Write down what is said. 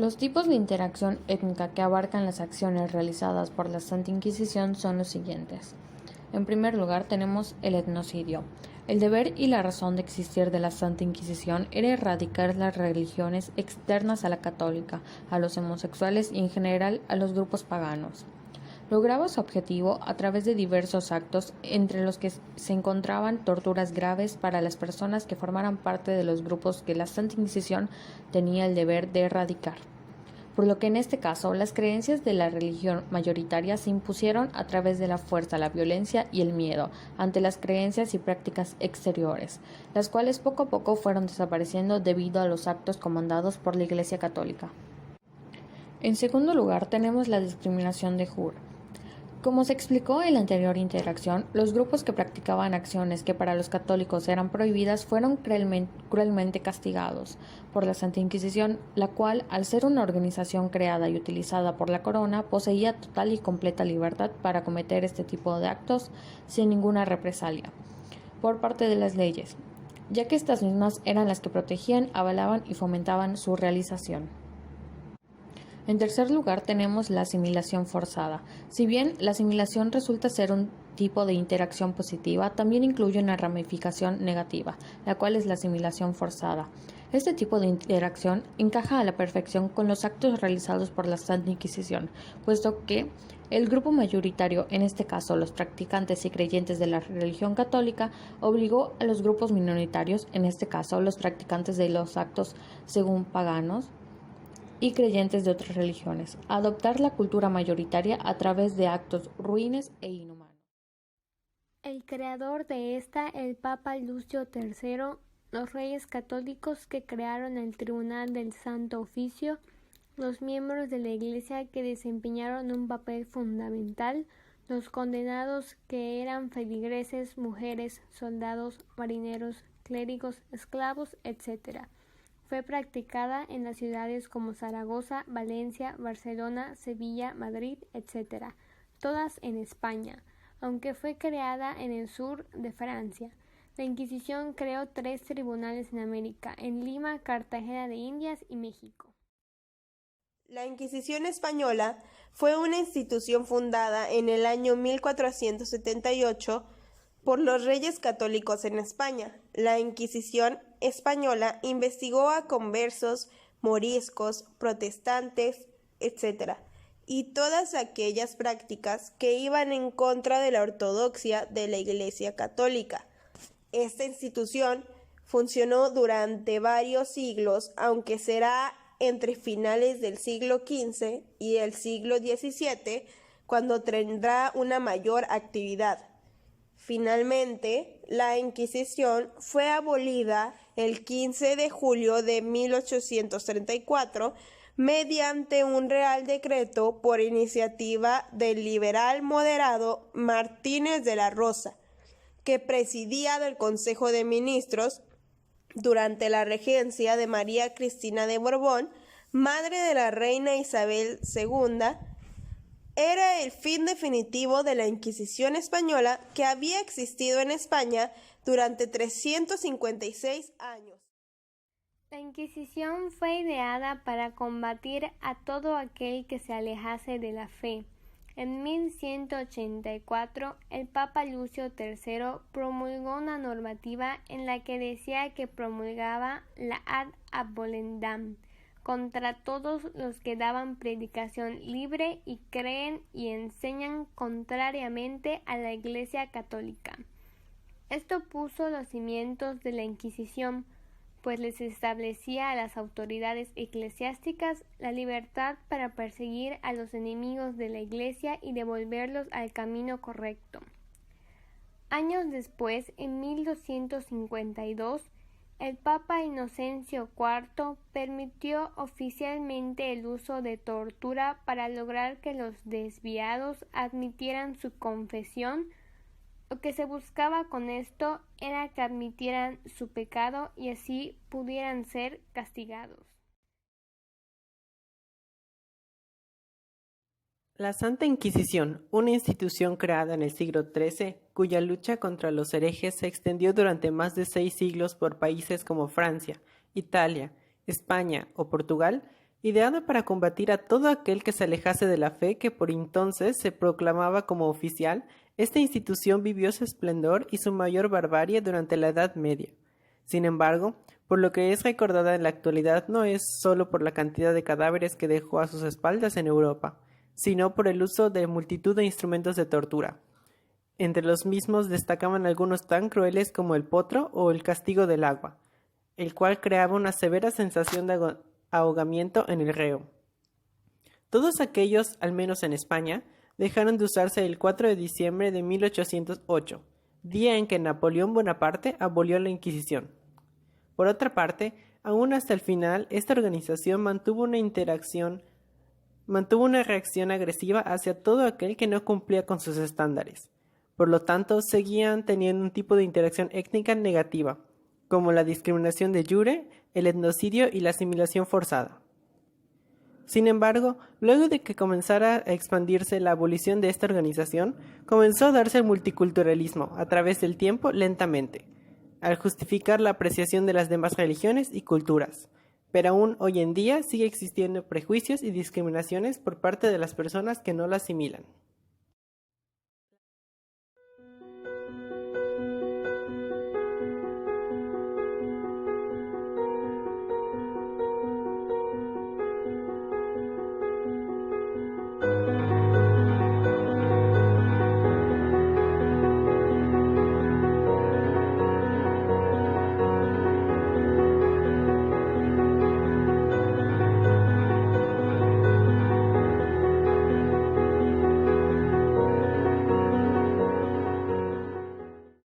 Los tipos de interacción étnica que abarcan las acciones realizadas por la Santa Inquisición son los siguientes. En primer lugar tenemos el etnocidio. El deber y la razón de existir de la Santa Inquisición era erradicar las religiones externas a la católica, a los homosexuales y en general a los grupos paganos. Lograba su objetivo a través de diversos actos, entre los que se encontraban torturas graves para las personas que formaran parte de los grupos que la Santa Inquisición tenía el deber de erradicar. Por lo que en este caso las creencias de la religión mayoritaria se impusieron a través de la fuerza, la violencia y el miedo ante las creencias y prácticas exteriores, las cuales poco a poco fueron desapareciendo debido a los actos comandados por la Iglesia Católica. En segundo lugar tenemos la discriminación de Jur. Como se explicó en la anterior interacción, los grupos que practicaban acciones que para los católicos eran prohibidas fueron cruelmente castigados por la Santa Inquisición, la cual, al ser una organización creada y utilizada por la corona, poseía total y completa libertad para cometer este tipo de actos sin ninguna represalia por parte de las leyes, ya que estas mismas eran las que protegían, avalaban y fomentaban su realización. En tercer lugar tenemos la asimilación forzada. Si bien la asimilación resulta ser un tipo de interacción positiva, también incluye una ramificación negativa, la cual es la asimilación forzada. Este tipo de interacción encaja a la perfección con los actos realizados por la Santa Inquisición, puesto que el grupo mayoritario, en este caso los practicantes y creyentes de la religión católica, obligó a los grupos minoritarios, en este caso los practicantes de los actos según paganos, y creyentes de otras religiones, a adoptar la cultura mayoritaria a través de actos ruines e inhumanos. El creador de esta, el Papa Lucio III, los reyes católicos que crearon el Tribunal del Santo Oficio, los miembros de la Iglesia que desempeñaron un papel fundamental, los condenados que eran feligreses, mujeres, soldados, marineros, clérigos, esclavos, etc. Fue practicada en las ciudades como Zaragoza, Valencia, Barcelona, Sevilla, Madrid, etc., todas en España, aunque fue creada en el sur de Francia. La Inquisición creó 3 tribunales en América, en Lima, Cartagena de Indias y México. La Inquisición española fue una institución fundada en el año 1478 por los reyes católicos en España. La Inquisición española investigó a conversos, moriscos, protestantes, etc., y todas aquellas prácticas que iban en contra de la ortodoxia de la Iglesia Católica. Esta institución funcionó durante varios siglos, aunque será entre finales del siglo XV y el siglo XVII cuando tendrá una mayor actividad. Finalmente, la Inquisición fue abolida el 15 de julio de 1834 mediante un Real Decreto por iniciativa del liberal moderado Martínez de la Rosa, que presidía del Consejo de Ministros durante la regencia de María Cristina de Borbón, madre de la reina Isabel II. Era el fin definitivo de la Inquisición española que había existido en España durante 356 años. La Inquisición fue ideada para combatir a todo aquel que se alejase de la fe. En 1184, el Papa Lucio III promulgó una normativa en la que decía que promulgaba la ad abolendam contra todos los que daban predicación libre y creen y enseñan contrariamente a la Iglesia Católica. Esto puso los cimientos de la Inquisición, pues les establecía a las autoridades eclesiásticas la libertad para perseguir a los enemigos de la Iglesia y devolverlos al camino correcto. Años después, en 1252, el Papa Inocencio IV permitió oficialmente el uso de tortura para lograr que los desviados admitieran su confesión. Lo que se buscaba con esto era que admitieran su pecado y así pudieran ser castigados. La Santa Inquisición, una institución creada en el siglo XIII, cuya lucha contra los herejes se extendió durante más de 6 siglos por países como Francia, Italia, España o Portugal, ideada para combatir a todo aquel que se alejase de la fe que por entonces se proclamaba como oficial. Esta institución vivió su esplendor y su mayor barbarie durante la Edad Media. Sin embargo, por lo que es recordada en la actualidad no es solo por la cantidad de cadáveres que dejó a sus espaldas en Europa, sino por el uso de multitud de instrumentos de tortura. Entre los mismos destacaban algunos tan crueles como el potro o el castigo del agua, el cual creaba una severa sensación de ahogamiento en el reo. Todos aquellos, al menos en España, dejaron de usarse el 4 de diciembre de 1808, día en que Napoleón Bonaparte abolió la Inquisición. Por otra parte, aún hasta el final, esta organización mantuvo una reacción agresiva hacia todo aquel que no cumplía con sus estándares. Por lo tanto, seguían teniendo un tipo de interacción étnica negativa, como la discriminación de jure, el etnocidio y la asimilación forzada. Sin embargo, luego de que comenzara a expandirse la abolición de esta organización, comenzó a darse el multiculturalismo a través del tiempo lentamente, al justificar la apreciación de las demás religiones y culturas. Pero aún hoy en día sigue existiendo prejuicios y discriminaciones por parte de las personas que no la asimilan.